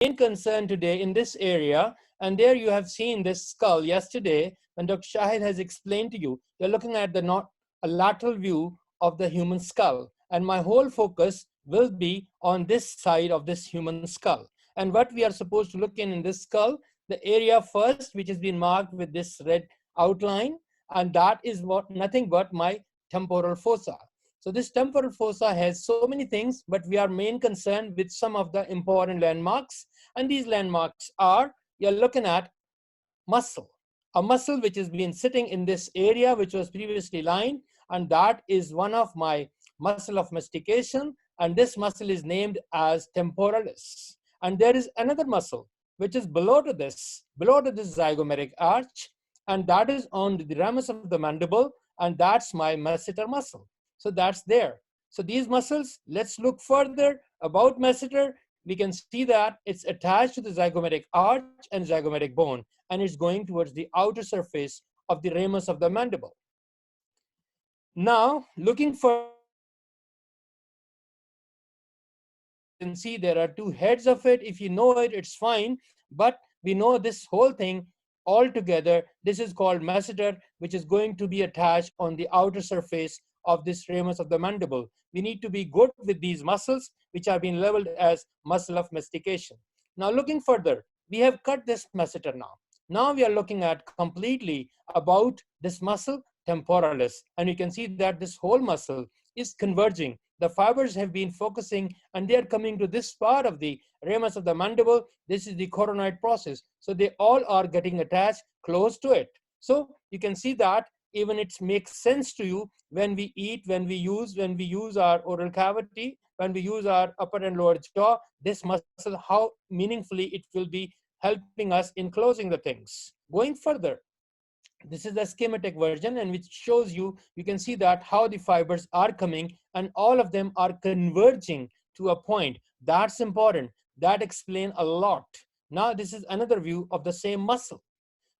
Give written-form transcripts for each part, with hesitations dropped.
main concern today in this area, and there you have seen this skull yesterday when Dr. Shahid has explained to you. You're looking at the not a lateral view of the human skull, and my whole focus will be on this side of this human skull. And what we are supposed to look in this skull, the area first, which has been marked with this red outline, and that is what nothing but my temporal fossa. So this temporal fossa has so many things, but we are main concerned with some of the important landmarks. And these landmarks are, you're looking at muscle, a muscle which has been sitting in this area, which was previously lined, and that is one of my muscle of mastication. And this muscle is named as temporalis. And there is another muscle, which is below to this zygomatic arch, and that is on the ramus of the mandible, and that's my masseter muscle. So that's there. So these muscles, let's look further about masseter. We can see that it's attached to the zygomatic arch and zygomatic bone, and it's going towards the outer surface of the ramus of the mandible. Now, looking for, you can see there are two heads of it. If you know it, it's fine, but we know this whole thing all together. This is called masseter, which is going to be attached on the outer surface of this ramus of the mandible. We need to be good with these muscles, which are being labeled as muscle of mastication. Now, looking further, we have cut this masseter now. Now we are looking at completely about this muscle temporalis, and you can see that this whole muscle is converging. The fibers have been focusing, and they are coming to this part of the ramus of the mandible. This is the coronoid process. So they all are getting attached close to it. So you can see that even it makes sense to you when we eat, when we use our oral cavity, when we use our upper and lower jaw, this muscle, how meaningfully it will be helping us in closing the things. Going further, this is the schematic version, and which shows you, you can see that how the fibers are coming and all of them are converging to a point. That's important. That explains a lot. Now this is another view of the same muscle.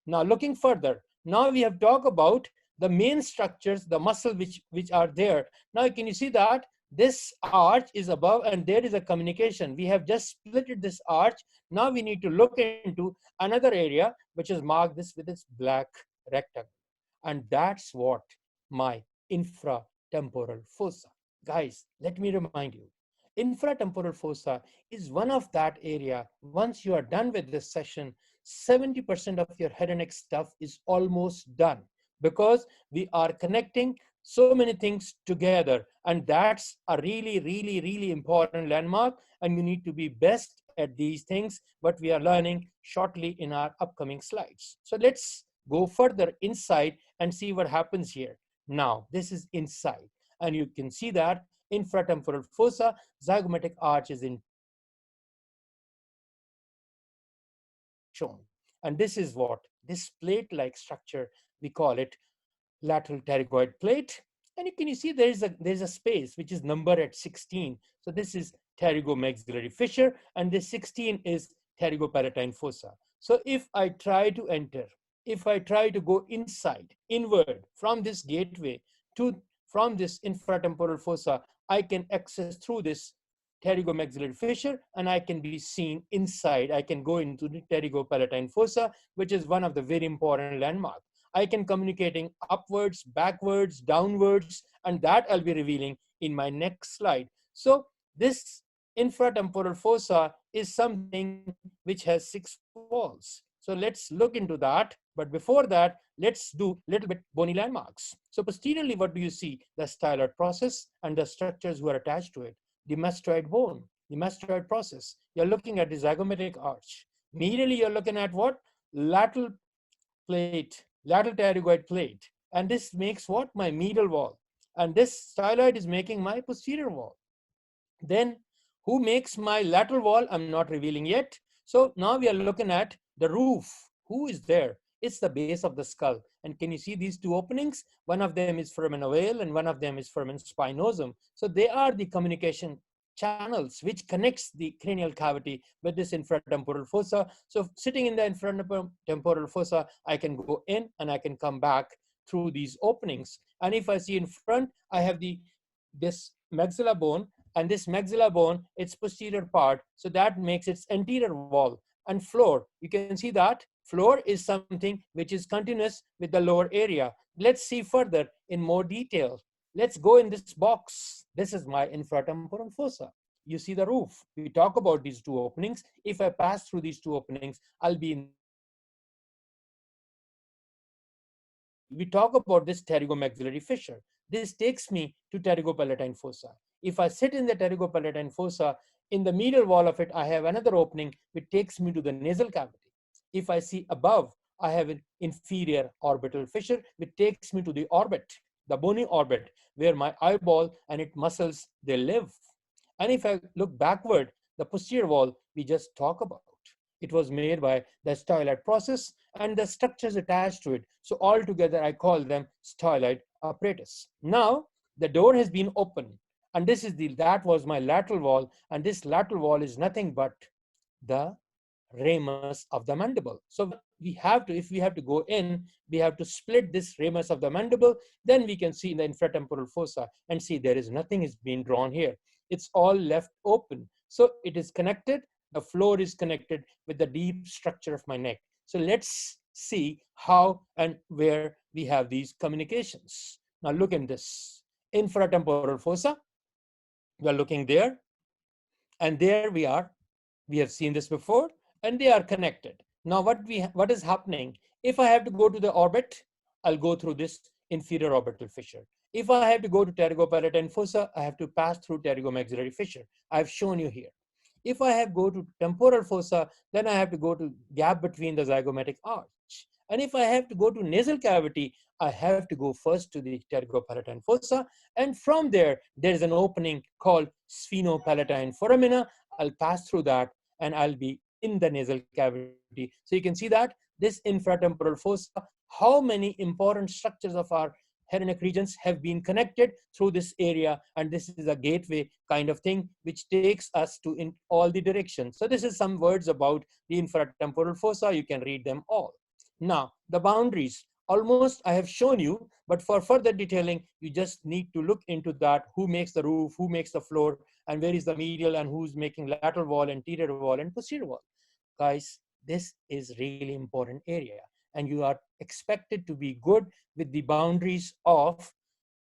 Now looking further, now we have talked about the main structures, the muscle which are there. Now can you see that this arch is above and there is a communication. We have just split this arch. Now we need to look into another area which is marked this with this black rectangle. And that's what my infratemporal fossa. Guys, let me remind you, infratemporal fossa is one of that area. Once you are done with this session, 70% of your head and neck stuff is almost done, because we are connecting so many things together, and that's a really important landmark, and you need to be best at these things, but we are learning shortly in our upcoming slides. So let's go further inside and see what happens here. Now this is inside, and you can see that infratemporal fossa, zygomatic arch is in shown. And this is what this plate-like structure, we call it lateral pterygoid plate. And you see there's a space which is numbered at 16. So this is pterygomaxillary fissure, and this 16 is pterygopalatine fossa. So if I try to enter, if I try to go inside, inward from this gateway from this infratemporal fossa, I can access through this pterygomaxillary fissure, and I can be seen inside. I can go into the pterygopalatine fossa, which is one of the very important landmarks. I can communicating upwards, backwards, downwards, and that I'll be revealing in my next slide. So this infratemporal fossa is something which has 6 walls. So let's look into that. But before that, let's do a little bit bony landmarks. So posteriorly, what do you see? The styloid process and the structures who are attached to it. The mastoid bone, the mastoid process. You're looking at the zygomatic arch. Medially, you're looking at what? Lateral plate, lateral pterygoid plate. And this makes what? My medial wall. And this styloid is making my posterior wall. Then who makes my lateral wall? I'm not revealing yet. So now we are looking at the roof. Who is there? It's the base of the skull. And can you see these two openings? One of them is foramen ovale and one of them is foramen spinosum. So they are the communication channels which connects the cranial cavity with this infratemporal fossa. So sitting in the infratemporal fossa, I can go in and I can come back through these openings. And if I see in front, I have this maxilla bone, and this maxilla bone, its posterior part, so that makes its anterior wall. And floor, you can see that floor is something which is continuous with the lower area. Let's see further in more detail. Let's go in this box. This is my infratemporal fossa. You see the roof. We talk about these two openings. If I pass through these two openings, I'll be in the we talk about this pterygomaxillary fissure. This takes me to pterygopalatine fossa. If I sit in the pterygopalatine fossa, in the medial wall of it, I have another opening which takes me to the nasal cavity. If I see above, I have an inferior orbital fissure which takes me to the orbit, the bony orbit, where my eyeball and its muscles, they live. And if I look backward, the posterior wall we just talk about. It was made by the styloid process and the structures attached to it. So altogether, I call them styloid apparatus. Now, the door has been opened, and that was my lateral wall, and this lateral wall is nothing but the ramus of the mandible. So we have to, if we have to go in, we have to split this ramus of the mandible. Then we can see in the infratemporal fossa and see there is nothing is being drawn here. It's all left open. So it is connected. The floor is connected with the deep structure of my neck. So let's see how and where we have these communications. Now look in this infratemporal fossa. We are looking there, and there we are. We have seen this before, and they are connected. Now what is happening? If I have to go to the orbit, I'll go through this inferior orbital fissure. If I have to go to pterygopalatine fossa, I have to pass through pterygomaxillary fissure. I've shown you here. If I have go to temporal fossa, then I have to go to gap between the zygomatic arch. And if I have to go to nasal cavity, I have to go first to the pterygopalatine fossa, and from there is an opening called sphenopalatine foramina. I'll pass through that, and I'll be in the nasal cavity. So you can see that this infratemporal fossa, how many important structures of our head and neck regions have been connected through this area, and this is a gateway kind of thing which takes us to in all the directions. So this is some words about the infratemporal fossa. You can read them all. Now the boundaries, almost I have shown you, but for further detailing, you just need to look into that: who makes the roof, who makes the floor, and where is the medial, and who's making lateral wall, anterior wall, and posterior wall. Guys, this is really important area, and you are expected to be good with the boundaries of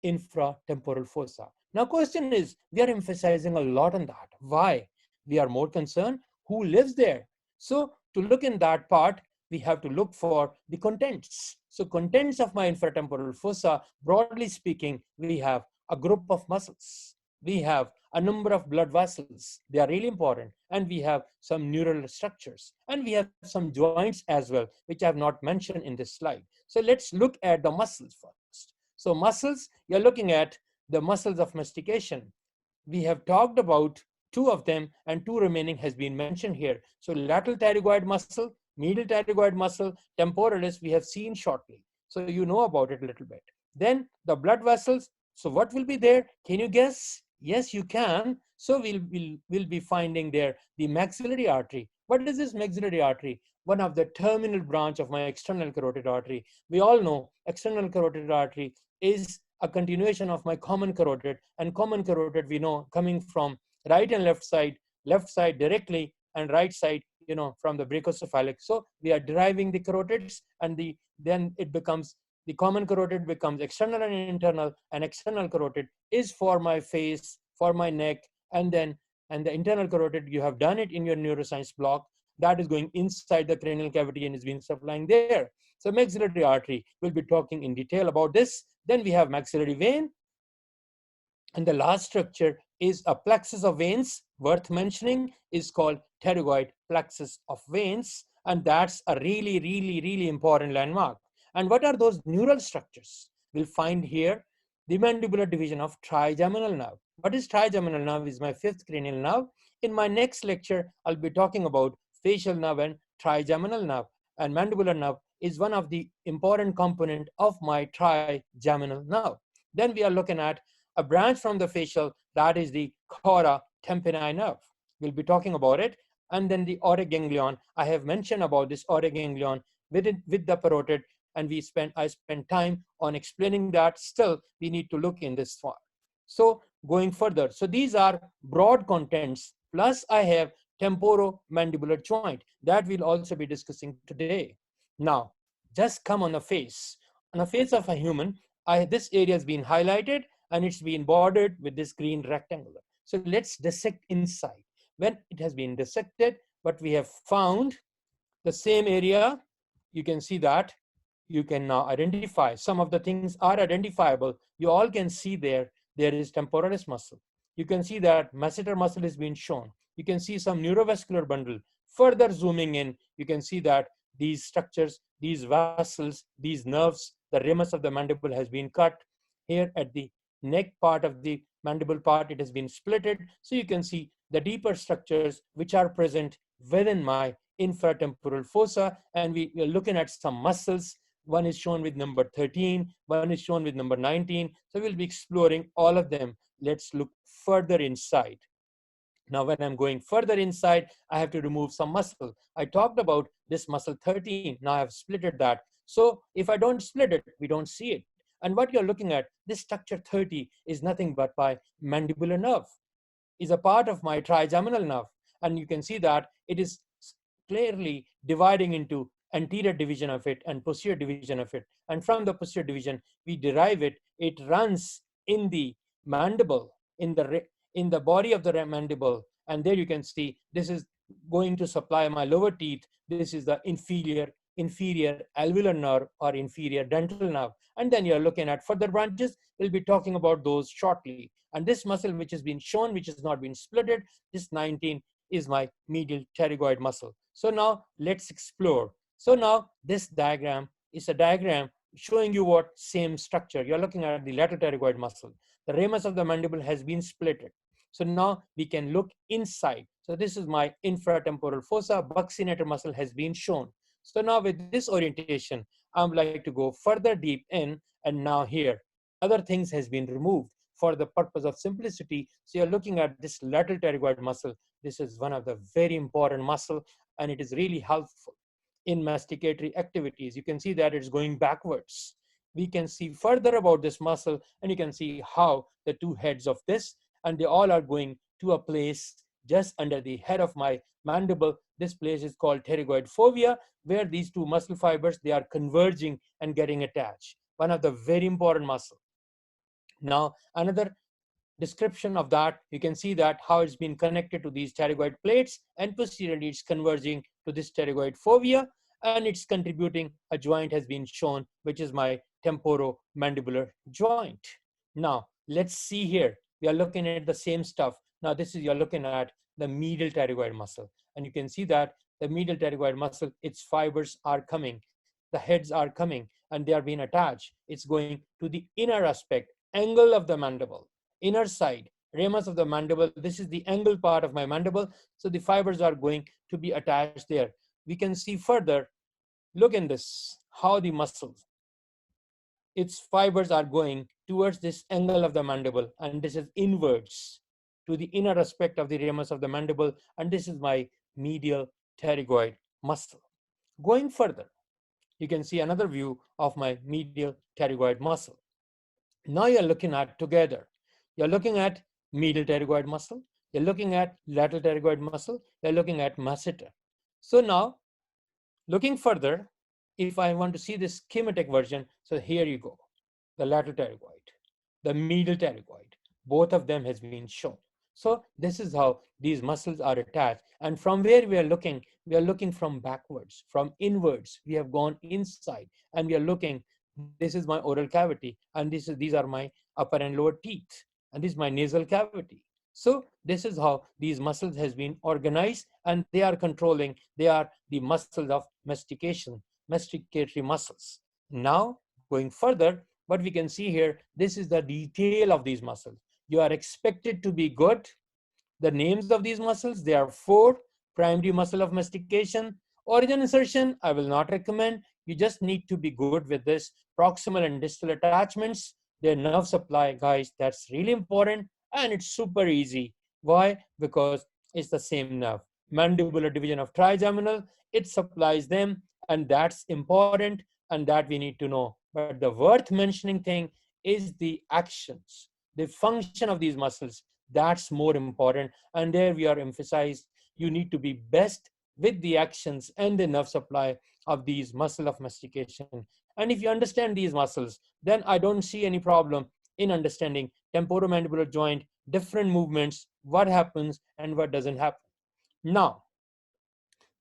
infratemporal fossa. Now question is, we are emphasizing a lot on that. Why? We are more concerned who lives there. So to look in that part, we have to look for the contents. So contents of my infratemporal fossa, broadly speaking, we have a group of muscles. We have a number of blood vessels. They are really important. And we have some neural structures. And we have some joints as well, which I have not mentioned in this slide. So let's look at the muscles first. So muscles, you're looking at the muscles of mastication. We have talked about two of them, and two remaining has been mentioned here. So lateral pterygoid muscle, medial pterygoid muscle, temporalis, we have seen shortly. So you know about it a little bit. Then the blood vessels. So what will be there? Can you guess? Yes, you can. So we'll be finding there the maxillary artery. What is this maxillary artery? One of the terminal branch of my external carotid artery. We all know external carotid artery is a continuation of my common carotid, and common carotid we know coming from right and left side directly, and right side, from the brachiocephalic. So we are deriving the carotids, and then it becomes the common carotid becomes external and internal, and external carotid is for my face, for my neck, and the internal carotid, you have done it in your neuroscience block, that is going inside the cranial cavity and is being supplying there. So maxillary artery, we'll be talking in detail about this. Then we have maxillary vein, and the last structure is a plexus of veins. Worth mentioning is called pterygoid plexus of veins, and that's a really, really, really important landmark. And what are those neural structures? We'll find here the mandibular division of trigeminal nerve. What is trigeminal nerve? Is my fifth cranial nerve. In my next lecture, I'll be talking about facial nerve and trigeminal nerve. And mandibular nerve is one of the important component of my trigeminal nerve. Then we are looking at a branch from the facial, that is the chora tympani nerve. We'll be talking about it. And then the auric ganglion, I have mentioned about this auric ganglion with the parotid, and I spent time on explaining that. Still, we need to look in this far. So going further. So these are broad contents. Plus I have temporomandibular joint that we'll also be discussing today. Now, just come on the face. On the face of a human, this area has been highlighted and it's been bordered with this green rectangular. So let's dissect inside. When it has been dissected, what we have found, the same area, you can see that you can now identify. Some of the things are identifiable. You all can see there is temporalis muscle. You can see that masseter muscle is being shown. You can see some neurovascular bundle. Further zooming in, you can see that these structures, these vessels, these nerves, the ramus of the mandible has been cut. Here at the neck part of the mandible part, it has been splitted. So you can see the deeper structures which are present within my infratemporal fossa, and we are looking at some muscles. One is shown with number 13, one is shown with number 19. So we'll be exploring all of them. Let's look further inside. Now, when I'm going further inside, I have to remove some muscle. I talked about this muscle 13. Now I have splitted that. So if I don't split it, we don't see it. And what you're looking at, this structure 30 is nothing but my mandibular nerve, is a part of my trigeminal nerve. And you can see that it is clearly dividing into anterior division of it and posterior division of it. And from the posterior division, we derive it. It runs in the mandible, in the body of the mandible. And there you can see this is going to supply my lower teeth. This is the inferior alveolar nerve or inferior dental nerve. And then you're looking at further branches. We'll be talking about those shortly. And this muscle which has been shown, which has not been splitted, this 19 is my medial pterygoid muscle. So now let's explore. So now this diagram is a diagram showing you what same structure. You're looking at the lateral pterygoid muscle. The ramus of the mandible has been splitted. So now we can look inside. So this is my infratemporal fossa. Buccinator muscle has been shown. So now with this orientation, I would like to go further deep in, and now here, other things has been removed for the purpose of simplicity. So you're looking at this lateral pterygoid muscle. This is one of the very important muscle, and it is really helpful in masticatory activities. You can see that it's going backwards. We can see further about this muscle, and you can see how the two heads of this, and they all are going to a place just under the head of my mandible. This place is called pterygoid fovea, where these two muscle fibers, they are converging and getting attached. One of the very important muscle. Now, another description of that, you can see that how it's been connected to these pterygoid plates, and posteriorly it's converging to this pterygoid fovea, and it's contributing. A joint has been shown, which is my temporomandibular joint. Now, let's see here. We are looking at the same stuff. Now, this is, you're looking at the medial pterygoid muscle, and you can see that the medial pterygoid muscle, its fibers are coming, the heads are coming, and they are being attached. It's going to the inner aspect, angle of the mandible, inner side, ramus of the mandible. This is the angle part of my mandible. So the fibers are going to be attached there. We can see further, look in this, how the muscles, its fibers are going towards this angle of the mandible, and this is inwards to the inner aspect of the ramus of the mandible, and this is my medial pterygoid muscle. Going further, you can see another view of my medial pterygoid muscle. Now you're looking at together. You're looking at medial pterygoid muscle. You're looking at lateral pterygoid muscle. You're looking at masseter. So now, looking further, if I want to see this schematic version, so here you go. The lateral pterygoid, the medial pterygoid, both of them has been shown. So this is how these muscles are attached. And from where we are looking from backwards, from inwards. We have gone inside, and we are looking. This is my oral cavity, and these are my upper and lower teeth, and this is my nasal cavity. So this is how these muscles has been organized, and they are controlling. They are the muscles of mastication, masticatory muscles. Now, going further, what we can see here, this is the detail of these muscles. You are expected to be good. The names of these muscles, they are 4. Primary muscle of mastication. Origin insertion, I will not recommend. You just need to be good with this. Proximal and distal attachments, their nerve supply, guys, that's really important, and it's super easy. Why? Because it's the same nerve. Mandibular division of trigeminal, it supplies them, and that's important, and that we need to know. But the worth mentioning thing is the actions. the function of these muscles, that's more important. And there we are emphasized, you need to be best with the actions and the nerve supply of these muscle of mastication. And if you understand these muscles, then I don't see any problem in understanding temporomandibular joint, different movements, what happens and what doesn't happen. Now,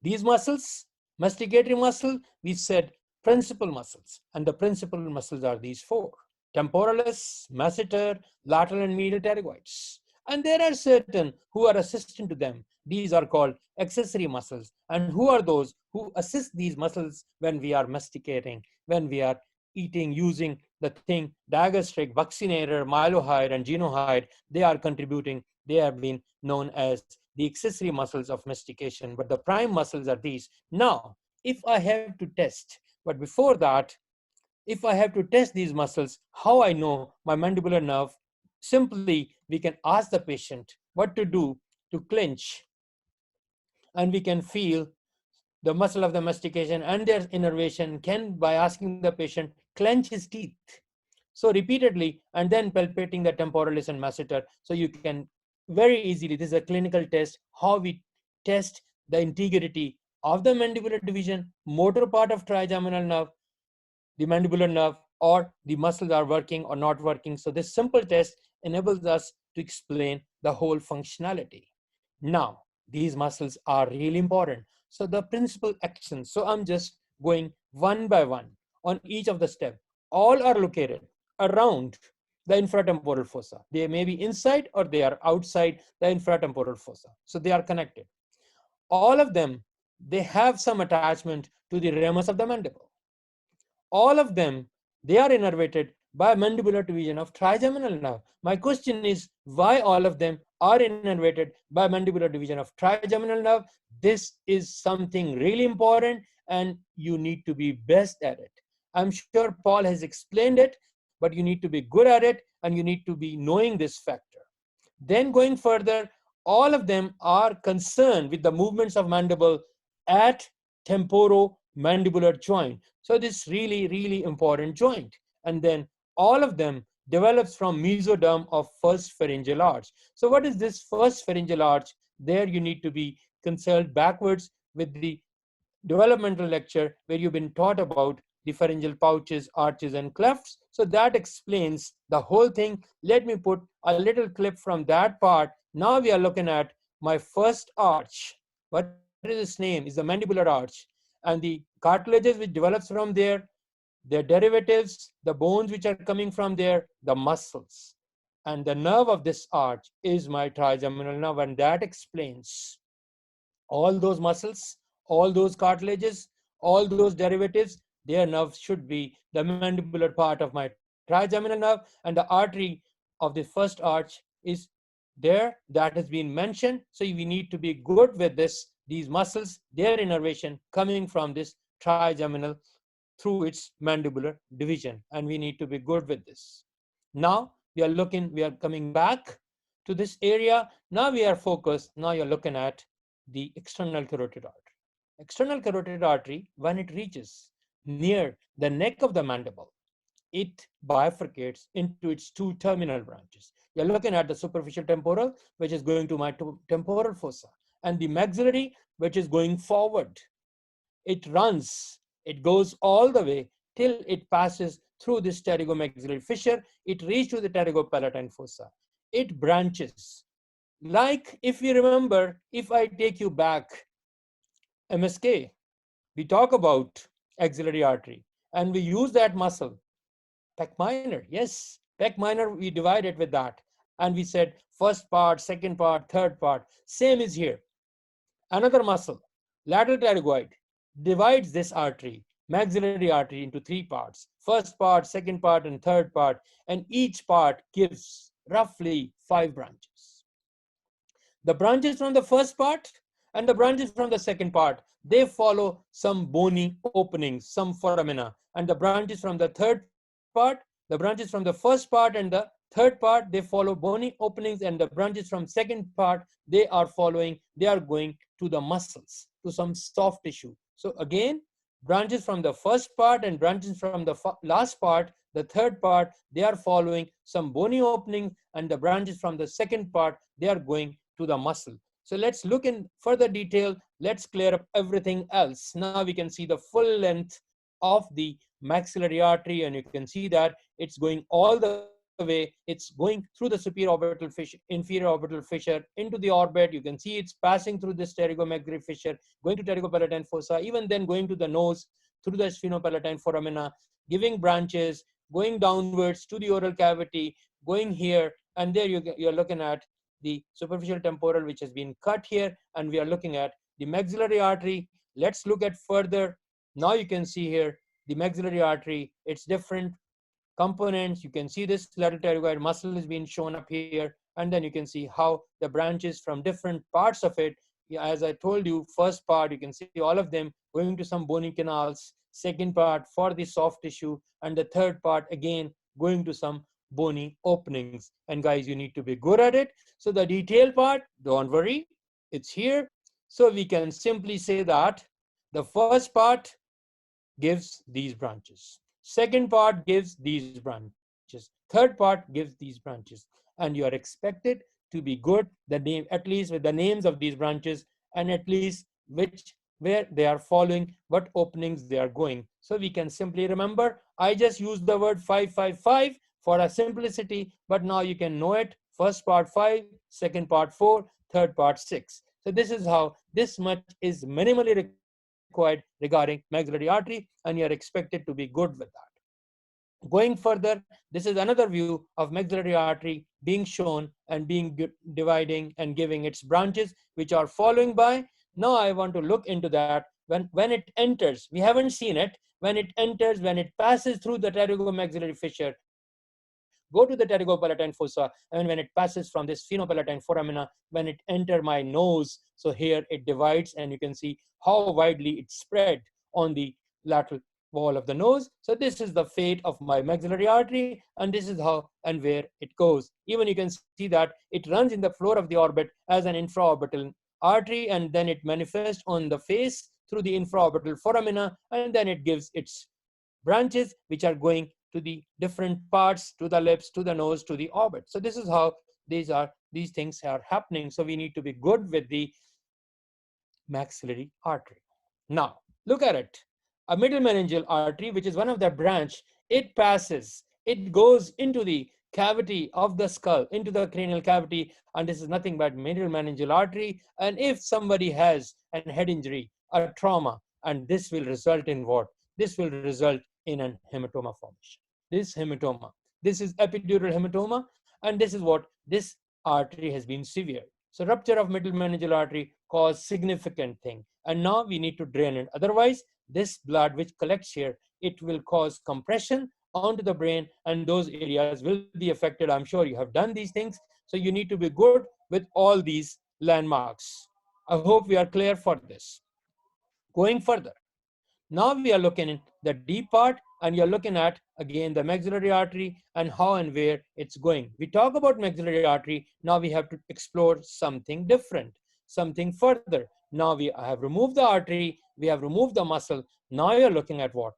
these muscles, masticatory muscle, we said principal muscles, and the principal muscles are these four: temporalis, masseter, lateral and medial pterygoids. And there are certain who are assistant to them. These are called accessory muscles. And who are those who assist these muscles when we are masticating, when we are eating using the thing, digastric, buccinator, mylohyoid, and genohyoid? They are contributing. They have been known as the accessory muscles of mastication, but the prime muscles are these. Now, if I have to test, but before that, if I have to test these muscles, how I know my mandibular nerve? Simply, we can ask the patient what to do to clench, and we can feel the muscle of the mastication and their innervation can, by asking the patient, clench his teeth. So repeatedly, and then palpating the temporalis and masseter. So you can very easily, this is a clinical test, how we test the integrity of the mandibular division, motor part of trigeminal nerve, the mandibular nerve, or the muscles are working or not working. So this simple test enables us to explain the whole functionality. Now, these muscles are really important. So the principal actions, so I'm just going one by one on each of the steps. All are located around the infratemporal fossa. They may be inside or they are outside the infratemporal fossa. So they are connected. All of them, they have some attachment to the ramus of the mandible. All of them, they are innervated by mandibular division of trigeminal nerve. My question is, why all of them are innervated by mandibular division of trigeminal nerve? This is something really important and you need to be best at it. I'm sure Paul has explained it, but you need to be good at it and you need to be knowing this factor. Then going further, all of them are concerned with the movements of mandible at temporomandibular joint. So this really, really important joint. And then all of them develops from mesoderm of first pharyngeal arch. So what is this first pharyngeal arch? There you need to be consulted backwards with the developmental lecture where you've been taught about the pharyngeal pouches, arches, and clefts. So that explains the whole thing. Let me put a little clip from that part. Now we are looking at my first arch. What is its name? Is the mandibular arch. And the cartilages which develops from there, their derivatives, the bones which are coming from there, the muscles. And the nerve of this arch is my trigeminal nerve, and that explains all those muscles, all those cartilages, all those derivatives, their nerves should be the mandibular part of my trigeminal nerve, and the artery of the first arch is there, that has been mentioned. So we need to be good with this, these muscles, their innervation coming from this trigeminal through its mandibular division, and we need to be good with this. Now we are coming back to this area. Now we are focused, now you're looking at the external carotid artery. External carotid artery, when it reaches near the neck of the mandible, it bifurcates into its two terminal branches. You're looking at the superficial temporal, which is going to my temporal fossa, and the maxillary, which is going forward. It runs, it goes all the way till it passes through this pterygomaxillary fissure. It reaches to the pterygopalatine fossa. It branches. Like if you remember, if I take you back, MSK, we talk about axillary artery and we use that muscle, pec minor. Yes, pec minor, we divide it with that. And we said first part, second part, third part. Same is here. Another muscle, lateral pterygoid, divides this artery, maxillary artery, into three parts. First part, second part, and third part. And each part gives roughly 5 branches. The branches from the first part and the branches from the second part, they follow some bony openings, some foramina. And the branches from the third part, the branches from the first part and the third part, they follow bony openings, and the branches from second part, they are going to the muscles, to some soft tissue. So again, branches from the first part and branches from the last part, The third part, they are following some bony openings, and the branches from the second part, they are going to the muscle. So let's look in further detail. Let's clear up everything else. Now we can see the full length of the maxillary artery, and you can see that it's going all the way. It's going through the inferior orbital fissure into the orbit. You can see it's passing through this pterygomaxillary fissure, going to pterygopalatine fossa, even then going to the nose through the sphenopalatine foramina, giving branches, going downwards to the oral cavity, going here, and there you're looking at the superficial temporal, which has been cut here, and we are looking at the maxillary artery. Let's look at further. Now you can see here the maxillary artery, its different components. You can see this lateral pterygoid muscle is being shown up here, and then you can see how the branches from different parts of it. Yeah, as I told you, first part, you can see all of them going to some bony canals, second part for the soft tissue, and the third part again going to some bony openings. And guys, you need to be good at it. So the detail part, don't worry, it's here. So we can simply say that the first part gives these branches. Second part gives these branches. Third part gives these branches. And you are expected to be good, the name, at least with the names of these branches, and at least which where they are following, what openings they are going. So we can simply remember, I just used the word 555 for a simplicity, but now you can know it. First part 5, second part 4, third part 6. So this is how, this much is minimally required regarding maxillary artery, and you are expected to be good with that. Going further, this is another view of maxillary artery being shown and being dividing and giving its branches, which are following by. Now I want to look into that. When it enters, we haven't seen it. When it enters, when it passes through the pterygomaxillary fissure, go to the pterygopalatine fossa, and when it passes from this sphenopalatine foramina, when it enter my nose, so here it divides, and you can see how widely it spread on the lateral wall of the nose. So this is the fate of my maxillary artery, and this is how and where it goes. Even you can see that it runs in the floor of the orbit as an infraorbital artery, and then it manifests on the face through the infraorbital foramina, and then it gives its branches, which are going to the different parts, to the lips, to the nose, to the orbit. So this is how these things are happening. So we need to be good with the maxillary artery. Now, look at it. A middle meningeal artery, which is one of the branch, it goes into the cavity of the skull, into the cranial cavity, and this is nothing but middle meningeal artery. And if somebody has a head injury, a trauma, and this will result in what? This will result in an hematoma formation. This is epidural hematoma, and this is what this artery has been severe. So rupture of middle meningeal artery cause significant thing, and now we need to drain it. Otherwise, this blood which collects here, it will cause compression onto the brain, and those areas will be affected. I'm sure you have done these things. So you need to be good with all these landmarks. I hope we are clear for this. Going further, now we are looking at the deep part, and you're looking at again the maxillary artery and how and where it's going. We talk about maxillary artery. Now we have to explore something different, something further. Now we have removed the artery, we have removed the muscle. Now you're looking at what?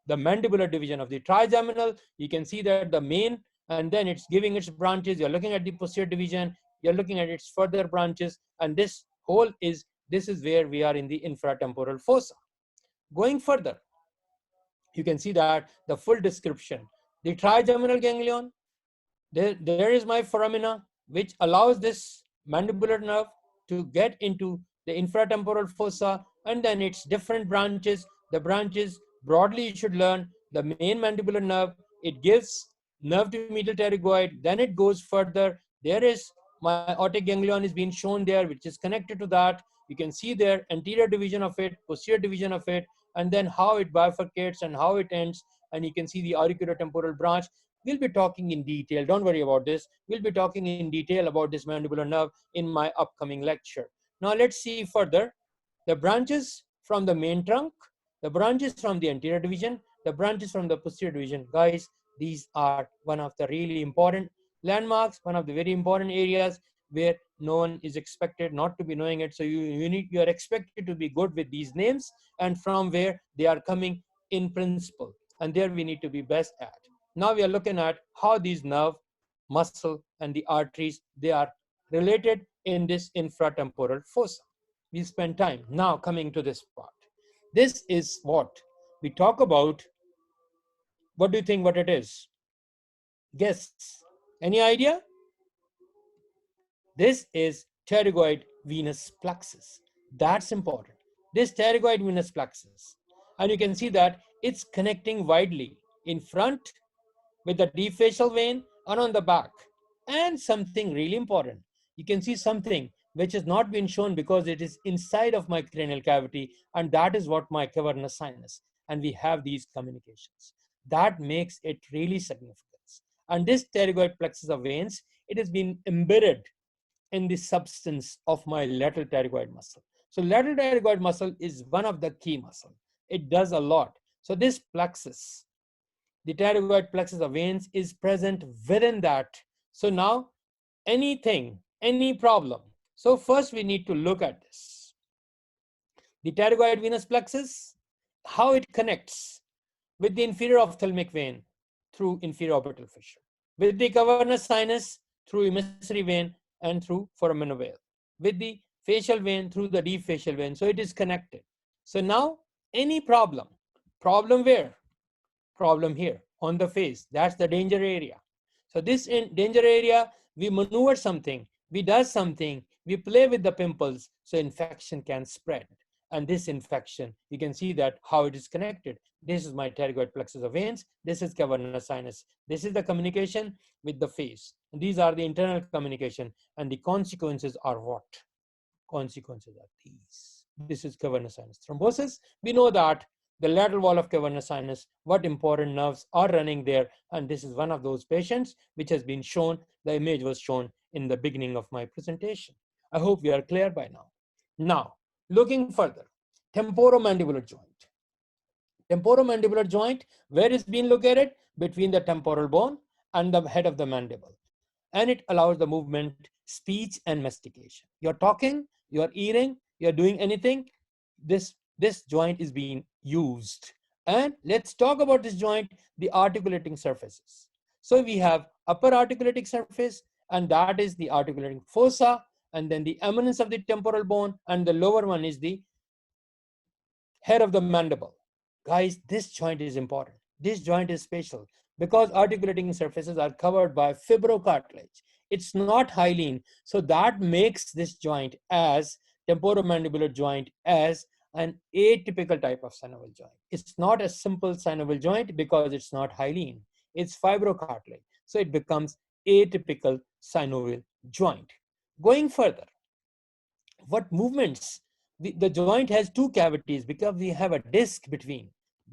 The mandibular division of the trigeminal. You can see that the main, and then it's giving its branches. You're looking at the posterior division, you're looking at its further branches, and this is where we are in the infratemporal fossa. Going further, you can see that the full description. The trigeminal ganglion, there is my foramina, which allows this mandibular nerve to get into the infratemporal fossa, and then its different branches. The branches, broadly you should learn, the main mandibular nerve, it gives nerve to medial pterygoid, then it goes further. There is my otic ganglion is being shown there, which is connected to that. You can see there anterior division of it, posterior division of it, and then how it bifurcates and how it ends. And you can see the auriculotemporal branch. We'll be talking in detail. Don't worry about this. We'll be talking in detail about this mandibular nerve in my upcoming lecture. Now let's see further. The branches from the main trunk, the branches from the anterior division, the branches from the posterior division. Guys, these are one of the really important landmarks, one of the very important areas where no one is expected not to be knowing it. So you are expected to be good with these names and from where they are coming in principle. And there we need to be best at. Now we are looking at how these nerve, muscle, and the arteries, they are related in this infratemporal fossa. We spend time now coming to this part. This is what we talk about. What do you think what it is? Guess. Any idea? This is pterygoid venous plexus. That's important. This pterygoid venous plexus. And you can see that it's connecting widely in front with the deep facial vein and on the back. And something really important. You can see something which has not been shown because it is inside of my cranial cavity, and that is what my cavernous sinus. And we have these communications. That makes it really significant. And this pterygoid plexus of veins, it has been embedded in the substance of my lateral pterygoid muscle. So lateral pterygoid muscle is one of the key muscle. It does a lot. So this plexus, the pterygoid plexus of veins, is present within that. So now anything, any problem. So first we need to look at this. The pterygoid venous plexus, how it connects with the inferior ophthalmic vein through inferior orbital fissure, with the cavernous sinus through emissary vein and through foramen ovale, with the facial vein through the deep facial vein. So it is connected. So now any problem, problem where? Problem here on the face. That's the danger area. So this in danger area, we maneuver something, we does something, we play with the pimples, so infection can spread. And this infection, you can see that how it is connected. This is my pterygoid plexus of veins. This is cavernous sinus. This is the communication with the face. And these are the internal communication. And the consequences are what? Consequences are these. This is cavernous sinus thrombosis. We know that the lateral wall of cavernous sinus, what important nerves are running there. And this is one of those patients which has been shown. The image was shown in the beginning of my presentation. I hope we are clear by now. Now, looking further, temporomandibular joint. Temporomandibular joint, where is being located? Between the temporal bone and the head of the mandible. And it allows the movement, speech, and mastication. You're talking, you're eating, you're doing anything, this joint is being used. And let's talk about this joint, the articulating surfaces. So we have upper articulating surface, and that is the articulating fossa, and then the eminence of the temporal bone, and the lower one is the head of the mandible. Guys, this joint is important. This joint is special because articulating surfaces are covered by fibrocartilage. It's not hyaline, so that makes this joint as temporomandibular joint as an atypical type of synovial joint. It's not a simple synovial joint because it's not hyaline. It's fibrocartilage, so it becomes atypical synovial joint. Going further, what movements? The joint has two cavities because we have a disc between,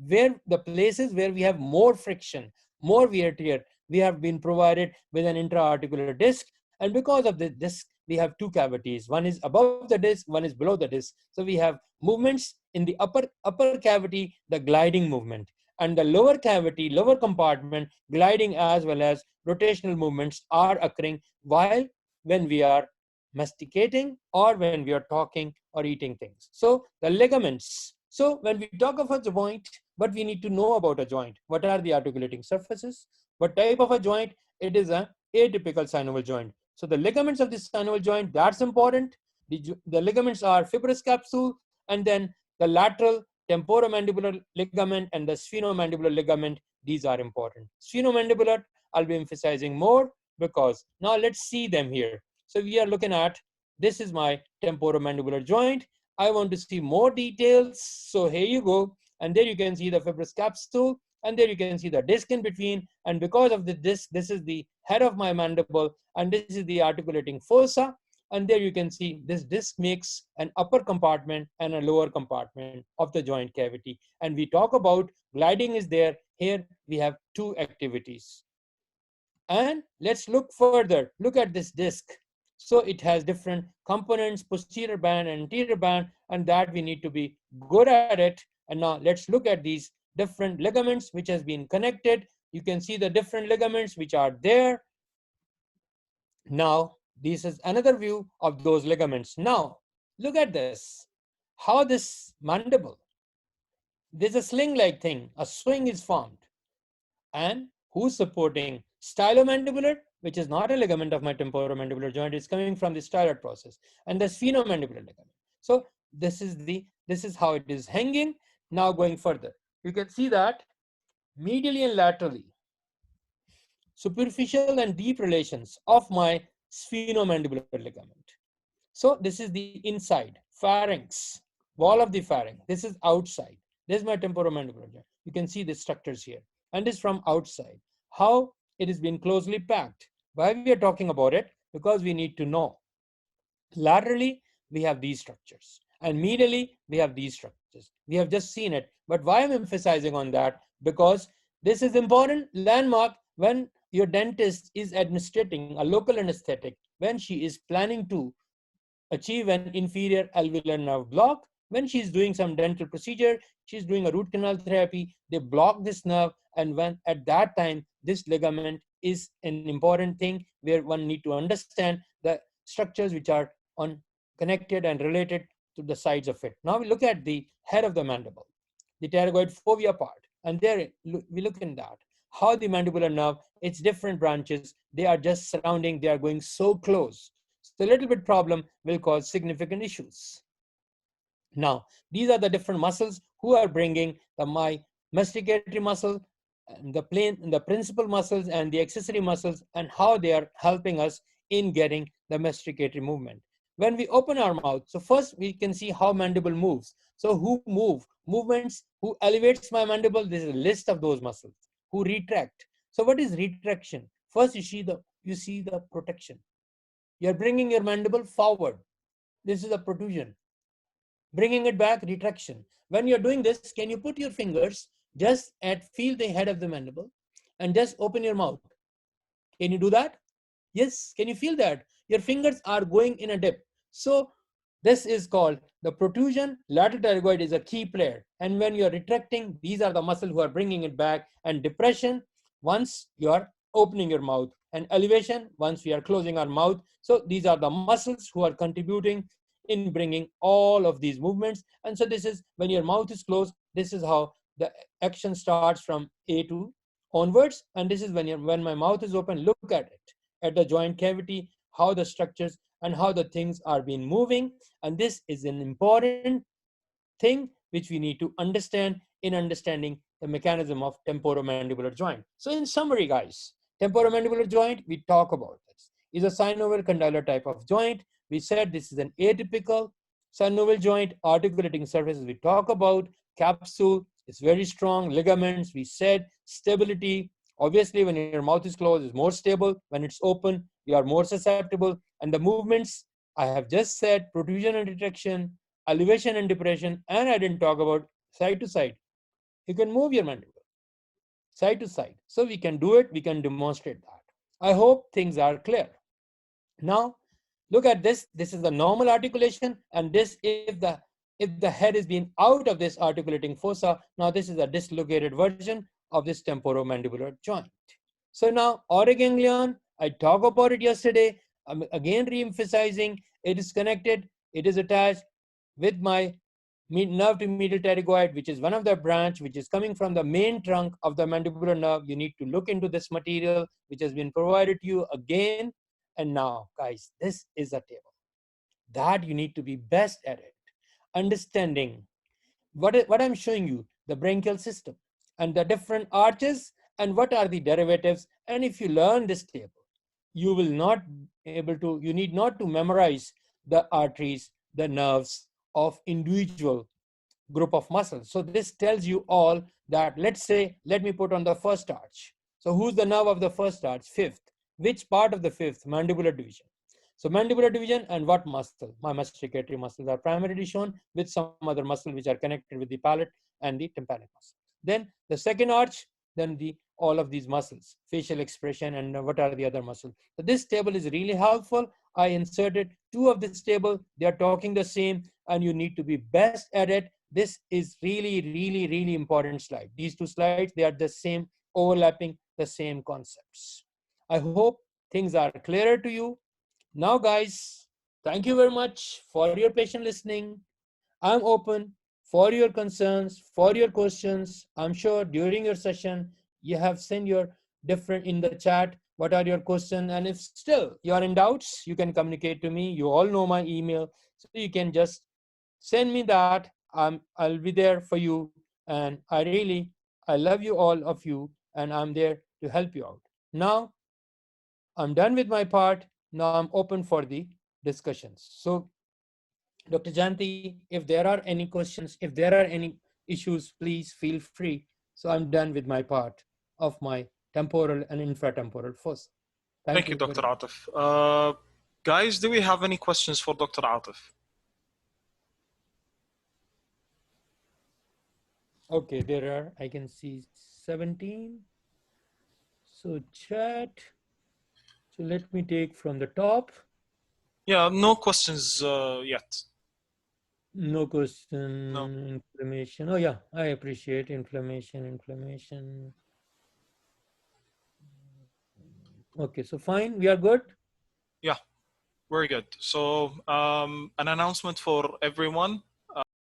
where the places where we have more friction, more wear tear, we have been provided with an intra-articular disc. And because of the disc, we have two cavities. One is above the disc, one is below the disc. So we have movements in the upper cavity, the gliding movement, and the lower cavity, lower compartment, gliding as well as rotational movements are occurring while when we are masticating or when we are talking or eating things. So the ligaments. So when we talk of a joint, what we need to know about a joint? What are the articulating surfaces? What type of a joint? It is a atypical synovial joint. So the ligaments of this synovial joint, that's important. The ligaments are fibrous capsule, and then the lateral temporomandibular ligament and the sphenomandibular ligament. These are important. Sphenomandibular, I'll be emphasizing more because now let's see them here. So we are looking at, this is my temporomandibular joint. I want to see more details. So here you go. And there you can see the fibrous capsule. And there you can see the disc in between. And because of the disc, this is the head of my mandible. And this is the articulating fossa. And there you can see this disc makes an upper compartment and a lower compartment of the joint cavity. And we talk about gliding is there. Here we have two activities. And let's look further. Look at this disc. So it has different components, posterior band and anterior band, and that we need to be good at it. And now let's look at these different ligaments which has been connected. You can see the different ligaments which are there. Now, this is another view of those ligaments. Now, look at this. How this mandible, there's a sling-like thing, a swing is formed. And who's supporting stylomandibular, which is not a ligament of my temporomandibular joint, it's coming from the styloid process, and the sphenomandibular ligament. So this is how it is hanging. Now going further, you can see that medially and laterally, superficial and deep relations of my sphenomandibular ligament. So this is the inside pharynx, wall of the pharynx. This is outside. This is my temporomandibular joint. You can see the structures here, and this from outside. How it is being closely packed. Why we are talking about it? Because we need to know. Laterally, we have these structures, and medially, we have these structures. We have just seen it, but why I'm emphasizing on that? Because this is important landmark when your dentist is administrating a local anesthetic, when she is planning to achieve an inferior alveolar nerve block. When she's doing some dental procedure, she's doing a root canal therapy, they block this nerve, and when at that time, this ligament is an important thing where one need to understand the structures which are on connected and related to the sides of it. Now we look at the head of the mandible, the pterygoid fovea part, and there we look in that how the mandibular nerve, its different branches, they are just surrounding, they are going so close. So a little bit problem will cause significant issues. Now, these are the different muscles who are bringing my masticatory muscle, and the principal muscles and the accessory muscles, and how they are helping us in getting the masticatory movement. When we open our mouth, so first we can see how mandible moves. So who move? Movements, who elevates my mandible? This is a list of those muscles. Who retract? So what is retraction? First you see the protection. You're bringing your mandible forward. This is a protrusion. Bringing it back, retraction. When you're doing this, can you put your fingers just at feel the head of the mandible and just open your mouth? Can you do that? Yes. Can you feel that? Your fingers are going in a dip. So this is called the protrusion. Lateral pterygoid is a key player. And when you're retracting, these are the muscles who are bringing it back. And depression, once you are opening your mouth. And elevation, once we are closing our mouth. So these are the muscles who are contributing in bringing all of these movements. And so this is when your mouth is closed, this is how the action starts from A to onwards. And this is when my mouth is open, look at it, at the joint cavity, how the structures and how the things are being moving. And this is an important thing which we need to understand in understanding the mechanism of temporomandibular joint. So in summary, guys, temporomandibular joint, we talk about this, is a synovial condylar type of joint. We said this is an atypical synovial joint. Articulating surfaces we talk about. Capsule is very strong. Ligaments, we said. Stability, obviously when your mouth is closed, is more stable. When it's open, you are more susceptible. And the movements, I have just said, protrusion and retraction, elevation and depression, and I didn't talk about side to side. You can move your mandible side to side. So we can do it, we can demonstrate that. I hope things are clear. Now, look at this. This is the normal articulation, and this if the head is being out of this articulating fossa, now this is a dislocated version of this temporomandibular joint. So now oroganglion, I talked about it yesterday. I'm again re-emphasizing, it is connected, it is attached with my nerve to medial pterygoid, which is one of the branch which is coming from the main trunk of the mandibular nerve. You need to look into this material which has been provided to you again. And now, guys, this is a table that you need to be best at it. Understanding what I'm showing you, the branchial system and the different arches and what are the derivatives. And if you learn this table, you will not able to, you need not to memorize the arteries, the nerves of individual group of muscles. So this tells you all that, let's say, let me put on the first arch. So who's the nerve of the first arch? Fifth. Which part of the fifth? Mandibular division. So mandibular division and what muscle? My masticatory muscles are primarily shown with some other muscle which are connected with the palate and the tympanic muscle. Then the second arch, then the all of these muscles, facial expression, and what are the other muscles. So this table is really helpful. I inserted two of this table. They are talking the same, and you need to be best at it. This is really, really, really important slide. These two slides, they are the same, overlapping the same concepts. I hope things are clearer to you. Now, guys, thank you very much for your patient listening. I'm open for your concerns, for your questions. I'm sure during your session, you have sent your different in the chat. What are your questions? And if still you are in doubts, you can communicate to me. You all know my email, so you can just send me that. I'll be there for you. And I love you all of you, and I'm there to help you out. Now I'm done with my part. Now I'm open for the discussions. So, Dr. Janti, if there are any questions, if there are any issues, please feel free. So I'm done with my part of my temporal and infratemporal fossa. Thank Thank you, you Dr. very much. Atif. Guys, do we have any questions for Dr. Atif? Okay, there are, I can see 17. So chat. So let me take from the top. Yeah, no questions yet. No No. question. Inflammation. Oh yeah, I appreciate inflammation. Inflammation. Okay, so fine. We are good. Yeah, very good. So an announcement for everyone.